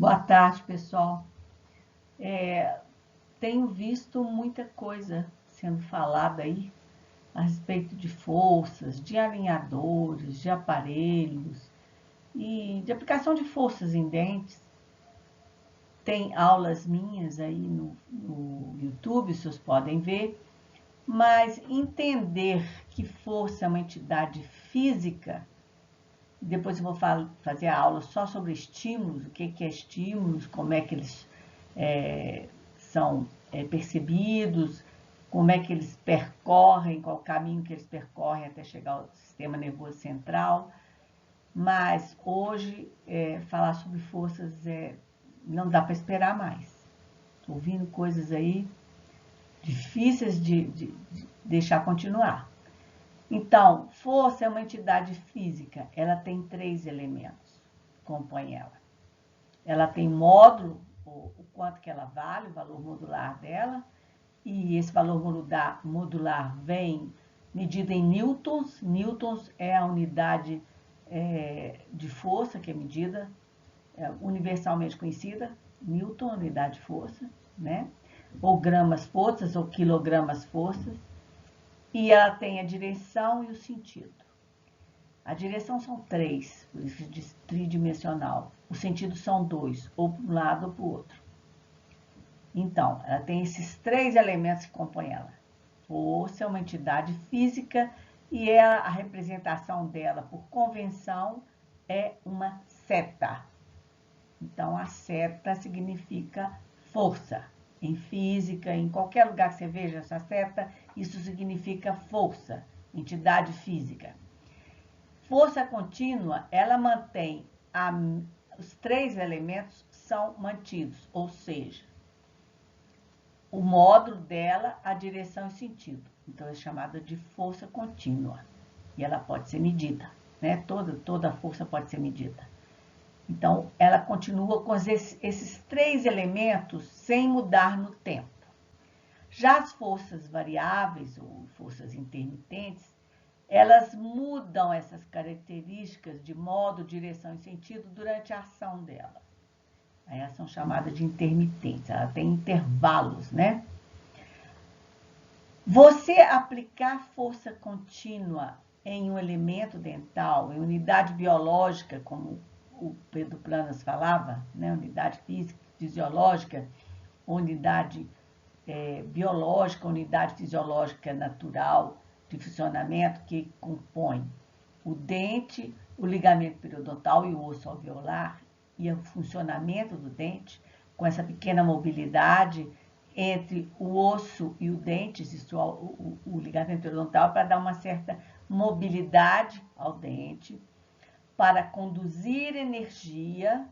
Boa tarde, pessoal. Tenho visto muita coisa sendo falada aí a respeito de forças, de alinhadores, de aparelhos e de aplicação de forças em dentes. Tem aulas minhas aí no YouTube, vocês podem ver, mas entender que força é uma entidade física. Depois eu vou fazer a aula só sobre estímulos, o que é estímulos, como é que eles são percebidos, como é que eles percorrem, qual o caminho que eles percorrem até chegar ao sistema nervoso central. Mas hoje, falar sobre forças não dá para esperar mais. Estou ouvindo coisas aí difíceis de deixar continuar. Então, força é uma entidade física, ela tem 3 elementos que compõem ela. Ela tem módulo, o quanto que ela vale, o valor modular dela, e esse valor modular vem medido em newtons. Newtons é a unidade de força que é medida, universalmente conhecida, Newton, unidade de força, né? Ou gramas forças, ou quilogramas forças. E ela tem a direção e o sentido. A direção são 3, por isso diz tridimensional. O sentido são 2, ou para um lado ou para o outro. Então, ela tem esses 3 elementos que compõem ela. Força é uma entidade física e a representação dela, por convenção, é uma seta. Então, a seta significa força. Em física, em qualquer lugar que você veja essa seta, isso significa força, entidade física. Força contínua, ela mantém, os 3 elementos são mantidos, ou seja, o módulo dela, a direção e sentido. Então, é chamada de força contínua. E ela pode ser medida, né? Toda força pode ser medida. Então, ela continua com esses 3 elementos sem mudar no tempo. Já as forças variáveis ou forças intermitentes, elas mudam essas características de modo, direção e sentido durante a ação delas. Aí elas são chamadas de intermitentes, ela tem intervalos, né? Você aplicar força contínua em um elemento dental, em unidade biológica, como o Pedro Planas falava, né? Unidade física, fisiológica, unidade biológica, unidade fisiológica natural de funcionamento que compõe o dente, o ligamento periodontal e o osso alveolar e o funcionamento do dente, com essa pequena mobilidade entre o osso e o dente, existe o ligamento periodontal para dar uma certa mobilidade ao dente, para conduzir energia.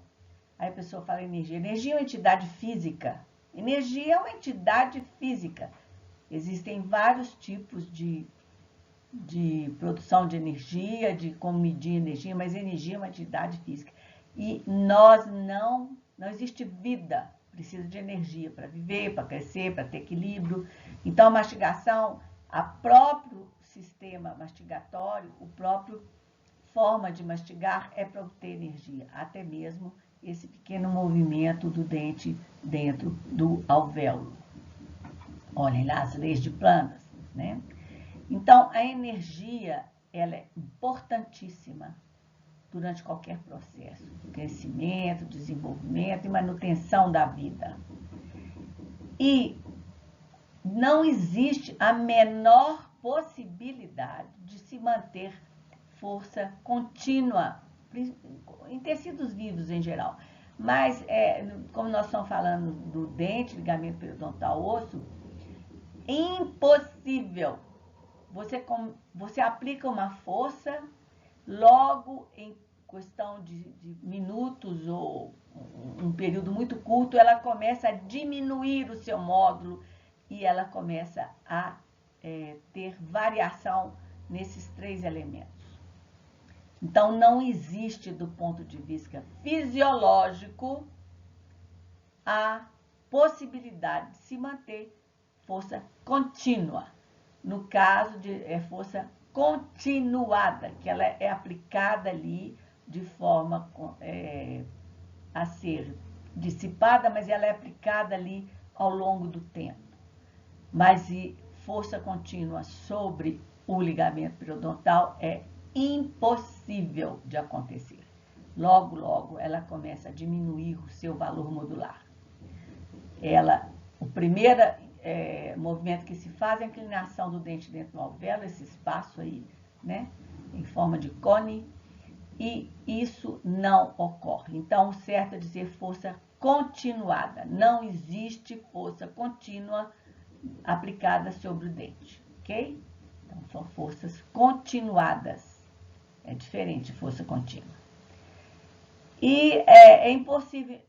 Aí a pessoa fala energia. Energia é uma entidade física. Energia é uma entidade física. Existem vários tipos de produção de energia, de como medir energia, mas energia é uma entidade física. E não existe vida, precisa de energia para viver, para crescer, para ter equilíbrio. Então, a mastigação, o próprio sistema mastigatório, o próprio forma de mastigar é para obter energia, até mesmo esse pequeno movimento do dente dentro do alvéolo. Olhem lá as leis de Planas, né? Então, a energia, ela é importantíssima durante qualquer processo, crescimento, desenvolvimento e manutenção da vida. E não existe a menor possibilidade de se manter força contínua em tecidos vivos em geral. Mas, como nós estamos falando do dente, ligamento periodontal, osso, impossível. Você aplica uma força, logo em questão de minutos ou um período muito curto, ela começa a diminuir o seu módulo e ela começa a ter variação nesses 3 elementos. Então, não existe, do ponto de vista fisiológico, a possibilidade de se manter força contínua. No caso de força continuada, que ela é aplicada ali de forma a ser dissipada, mas ela é aplicada ali ao longo do tempo. Mas e força contínua sobre o ligamento periodontal é impossível de acontecer. Logo, logo, ela começa a diminuir o seu valor modular. O primeiro movimento que se faz é a inclinação do dente dentro do alvéolo, esse espaço aí, né, em forma de cone, e isso não ocorre. Então, o certo é dizer força continuada. Não existe força contínua aplicada sobre o dente, ok? Então, são forças continuadas. É diferente de força contínua. E é impossível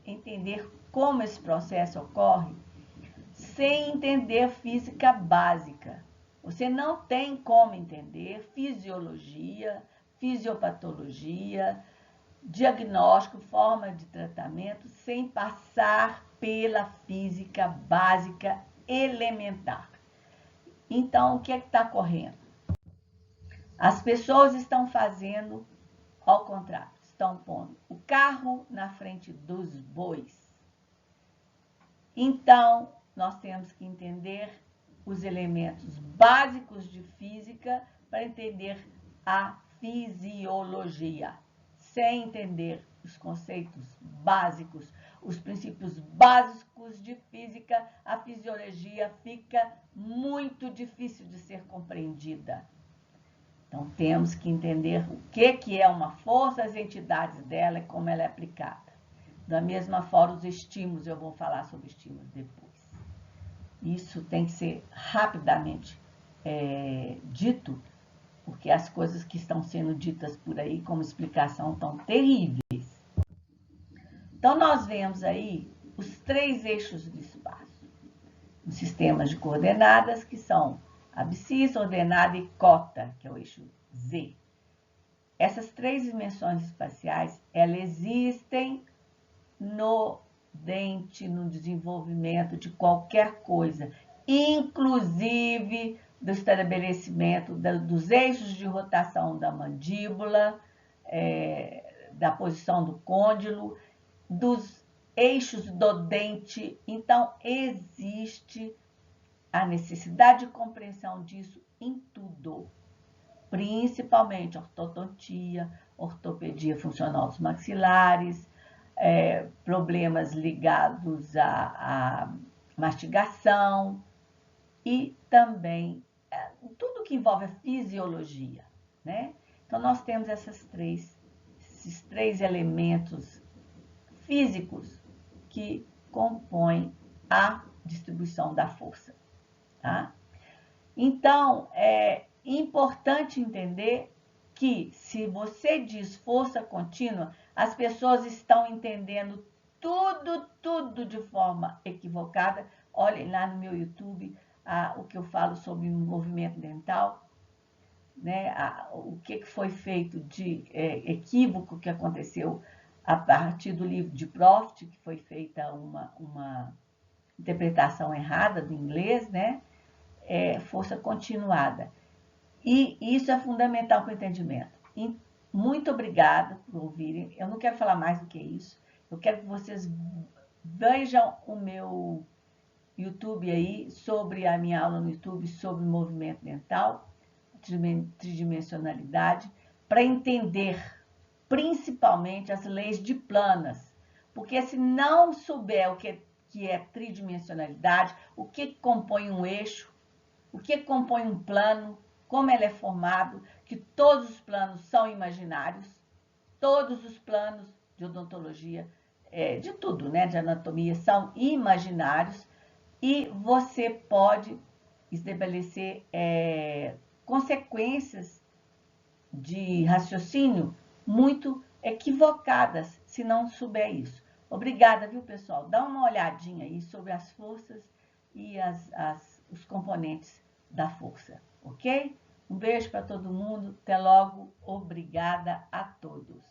entender como esse processo ocorre sem entender física básica. Você não tem como entender fisiologia, fisiopatologia, diagnóstico, forma de tratamento, sem passar pela física básica elementar. Então, o que é que está ocorrendo? As pessoas estão fazendo ao contrário, estão pondo o carro na frente dos bois. Então, nós temos que entender os elementos básicos de física para entender a fisiologia. Sem entender os conceitos básicos, os princípios básicos de física, a fisiologia fica muito difícil de ser compreendida. Então, temos que entender o que é uma força, as entidades dela e como ela é aplicada. Da mesma forma, os estímulos, eu vou falar sobre estímulos depois. Isso tem que ser rapidamente dito, porque as coisas que estão sendo ditas por aí como explicação estão terríveis. Então, nós vemos aí os 3 eixos do espaço. Os sistemas de coordenadas, que são abscissa, ordenada e cota, que é o eixo Z. Essas 3 dimensões espaciais, elas existem no dente, no desenvolvimento de qualquer coisa, inclusive do estabelecimento dos eixos de rotação da mandíbula, da posição do côndilo, dos eixos do dente. Então, existe a necessidade de compreensão disso em tudo, principalmente ortodontia, ortopedia funcional dos maxilares, problemas ligados à mastigação e também tudo que envolve a fisiologia, né? Então, nós temos esses três elementos físicos que compõem a distribuição da força, tá? Então, é importante entender que, se você diz força contínua, as pessoas estão entendendo tudo de forma equivocada. Olhem lá no meu YouTube o que eu falo sobre movimento dental, né? O que foi feito de equívoco que aconteceu a partir do livro de Proft, que foi feita uma interpretação errada do inglês, né? Força continuada. E isso é fundamental para o entendimento. E muito obrigada por ouvirem. Eu não quero falar mais do que isso. Eu quero que vocês vejam o meu YouTube aí, sobre a minha aula no YouTube sobre movimento dental, tridimensionalidade, para entender principalmente as leis de planas. Porque se não souber o que é tridimensionalidade, o que compõe um eixo, o que compõe um plano, como ele é formado, que todos os planos são imaginários, todos os planos de odontologia, de tudo, né, de anatomia, são imaginários, e você pode estabelecer consequências de raciocínio muito equivocadas se não souber isso. Obrigada, viu, pessoal? Dá uma olhadinha aí sobre as forças e os componentes da força, ok? Um beijo para todo mundo, até logo, obrigada a todos.